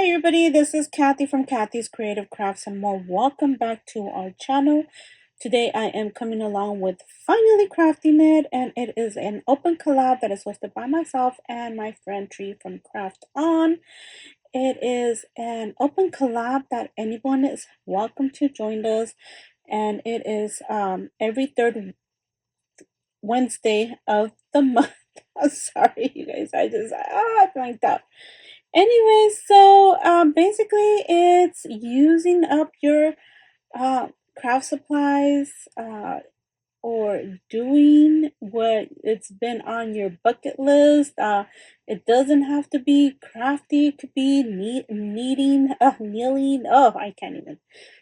Hi everybody, this is Kathy from Kathy's Creative Crafts and more. Welcome back to our channel. Today I am coming along with Finally Crafting It, and it is an open collab that is hosted by myself and my friend Tree from Craft On. It is an open collab that anyone is welcome to join us, and it is every third Wednesday of the month. I'm sorry you guys, I blanked out. Anyway, so basically it's using up your craft supplies or doing what it's been on your bucket list. It doesn't have to be crafty. It could be kneading, kneeling. Oh, I can't even.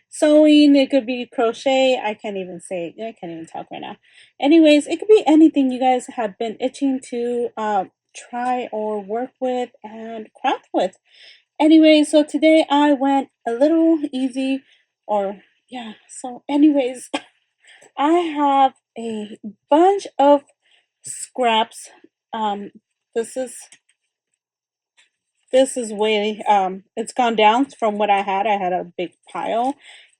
Sewing. It could be crochet. I can't even talk right now. Anyways, it could be anything you guys have been itching to try or work with and craft with. Anyway, so today I went a little easy, or yeah. So anyways, I have a bunch of scraps. Um, this is way it's gone down from what I had. I had a big pile,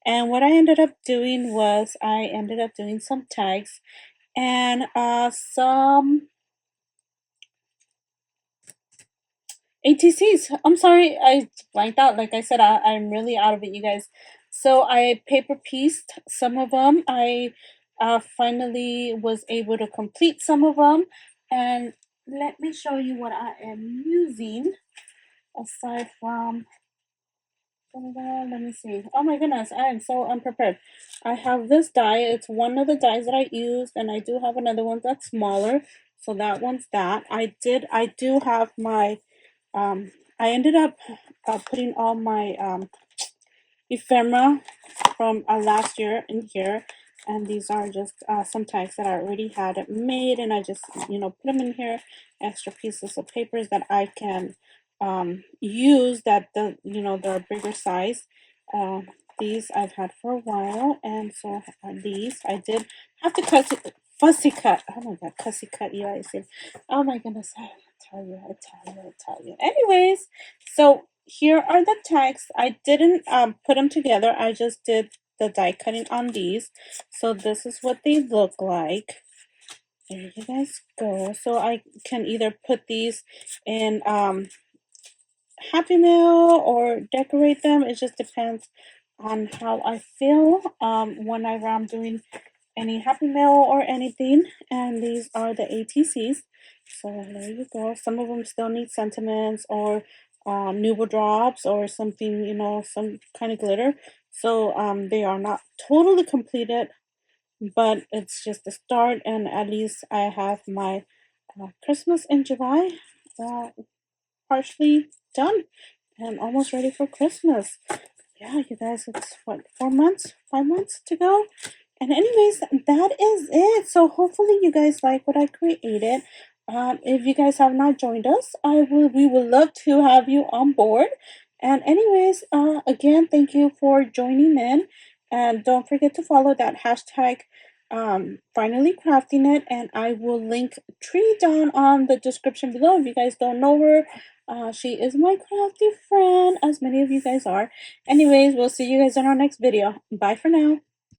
and what I ended up doing was I ended up doing some tags and some ATCs. I'm sorry, I blanked out. Like I said, I'm really out of it, you guys. So I paper pieced some of them. I finally was able to complete some of them. And let me show you what I am using aside from, let me see. Oh my goodness, I am so unprepared. I have this die. It's one of the dies that I used, and I do have another one that's smaller. So that one's that. I do have my I ended up putting all my ephemera from last year in here, and these are just some tags that I already had made, and I just put them in here. Extra pieces of papers that I can use that they're bigger size. These I've had for a while, and so these I did have to fussy cut. Oh my god, fussy cut, you guys. Oh my goodness, I tell you. Anyways, so here are the tags. I didn't put them together. I just did the die cutting on these. So this is what they look like. There you guys go. So I can either put these in Happy Meal or decorate them. It just depends on how I feel whenever I'm doing any Happy Meal or anything. And these are the ATCs. So there you go. Some of them still need sentiments or Nubo drops or something, some kind of glitter. So they are not totally completed, but it's just a start. And at least I have my Christmas in July partially done and almost ready for Christmas. Yeah, you guys, it's what, 4 months, 5 months to go. And anyways, that is it. So hopefully you guys like what I created. If you guys have not joined us, we would love to have you on board. And anyways, again, thank you for joining in. And don't forget to follow that hashtag Finally Crafting It. And I will link Tree down on the description below. If you guys don't know her, she is my crafty friend, as many of you guys are. Anyways, we'll see you guys in our next video. Bye for now.